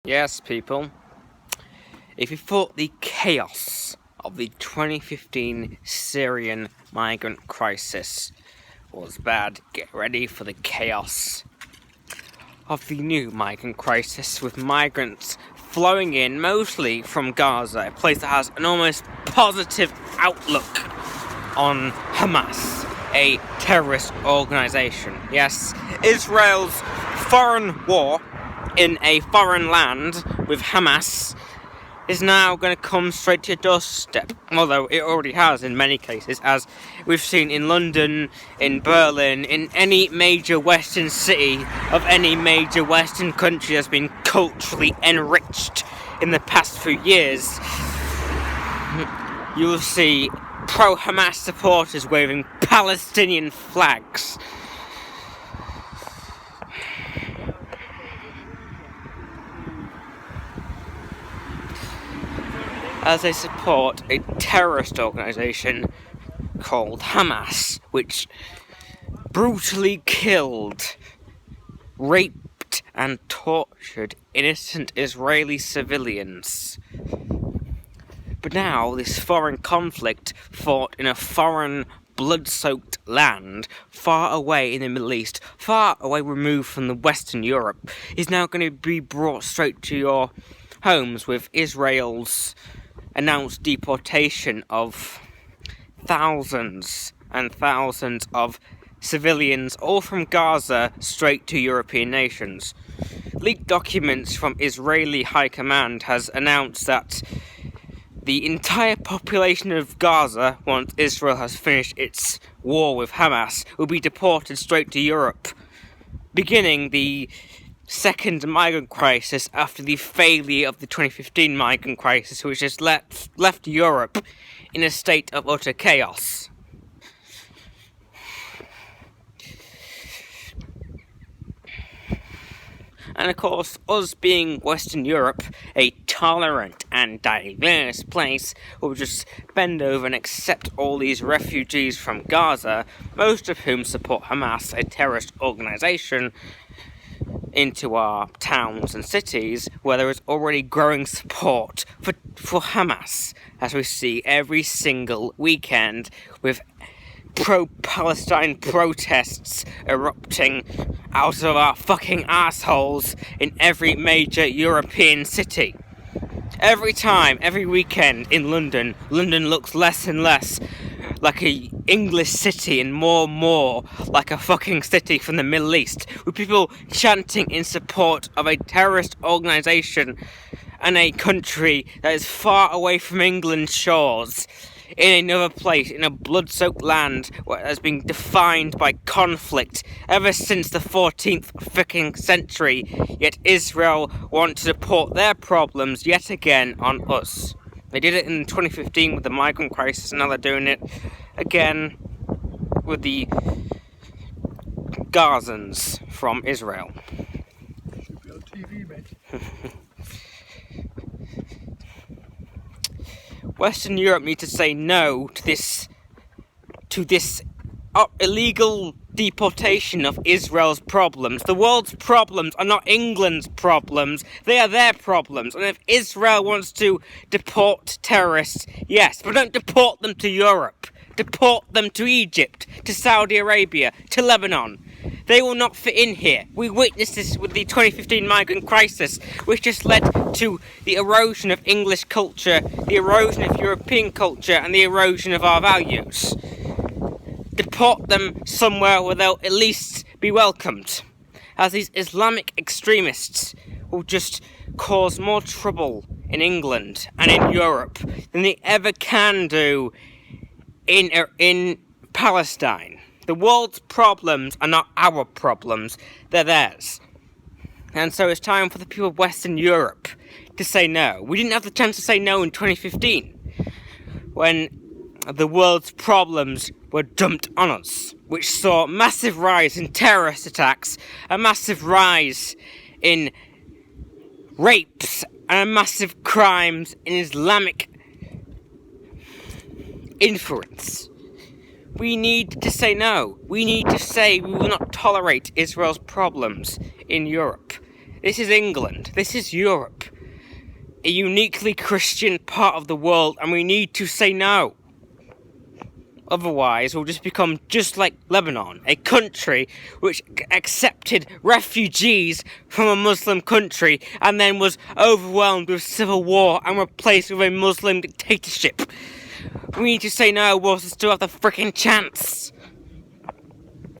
Yes, people, if you thought the chaos of the 2015 Syrian migrant crisis was bad, get ready for the chaos of the new migrant crisis, with migrants flowing in mostly from Gaza, a place that has an almost positive outlook on Hamas, a terrorist organisation. Yes, Israel's foreign war in a foreign land with Hamas is now going to come straight to your doorstep, although it already has in many cases, as we've seen in London, in Berlin, in any major Western city of any major Western country that's been culturally enriched in the past few years. You will see pro-Hamas supporters waving Palestinian flags. As they support a terrorist organisation called Hamas, which brutally killed, raped and tortured innocent Israeli civilians. But now this foreign conflict, fought in a foreign blood-soaked land far away in the Middle East, far away removed from the Western Europe, is now going to be brought straight to your homes with Israel's announced deportation of thousands and thousands of civilians, all from Gaza, straight to European nations. Leaked documents from Israeli High Command has announced that the entire population of Gaza, once Israel has finished its war with Hamas, will be deported straight to Europe, beginning the second migrant crisis after the failure of the 2015 migrant crisis, which has left Europe in a state of utter chaos. And of course, us being Western Europe, a tolerant and diverse place, will just bend over and accept all these refugees from Gaza, most of whom support Hamas, a terrorist organisation, into our towns and cities, where there is already growing support for Hamas, as we see every single weekend, with pro-Palestine protests erupting out of our fucking assholes in every major European city. Every time, every weekend in London looks less and less like a English city and more like a fucking city from the Middle East, with people chanting in support of a terrorist organisation and a country that is far away from England's shores, in another place, in a blood-soaked land that has been defined by conflict ever since the 14th fucking century, yet Israel want to deport their problems yet again on us. They did it in 2015 with the migrant crisis, and now they're doing it again with the Gazans from Israel. Should be on TV, mate. Western Europe need to say no to this illegal deportation of Israel's problems. The world's problems are not England's problems, they are their problems. And if Israel wants to deport terrorists, yes, but don't deport them to Europe. Deport them to Egypt, to Saudi Arabia, to Lebanon. They will not fit in here. We witnessed this with the 2015 migrant crisis, which just led to the erosion of English culture, the erosion of European culture, and the erosion of our values. Deport them somewhere where they'll at least be welcomed, as these Islamic extremists will just cause more trouble in England and in Europe than they ever can do in Palestine. The world's problems are not our problems, they're theirs. And so it's time for the people of Western Europe to say no. We didn't have the chance to say no in 2015, when the world's problems were dumped on us, which saw a massive rise in terrorist attacks, a massive rise in rapes, and a massive crimes in Islamic influence. We need to say no. We need to say we will not tolerate Israel's problems in Europe. This is England. This is Europe. A uniquely Christian part of the world, and we need to say no. Otherwise, we'll just become just like Lebanon, a country which accepted refugees from a Muslim country and then was overwhelmed with civil war and replaced with a Muslim dictatorship. We need to say no whilst we still have the frickin' chance.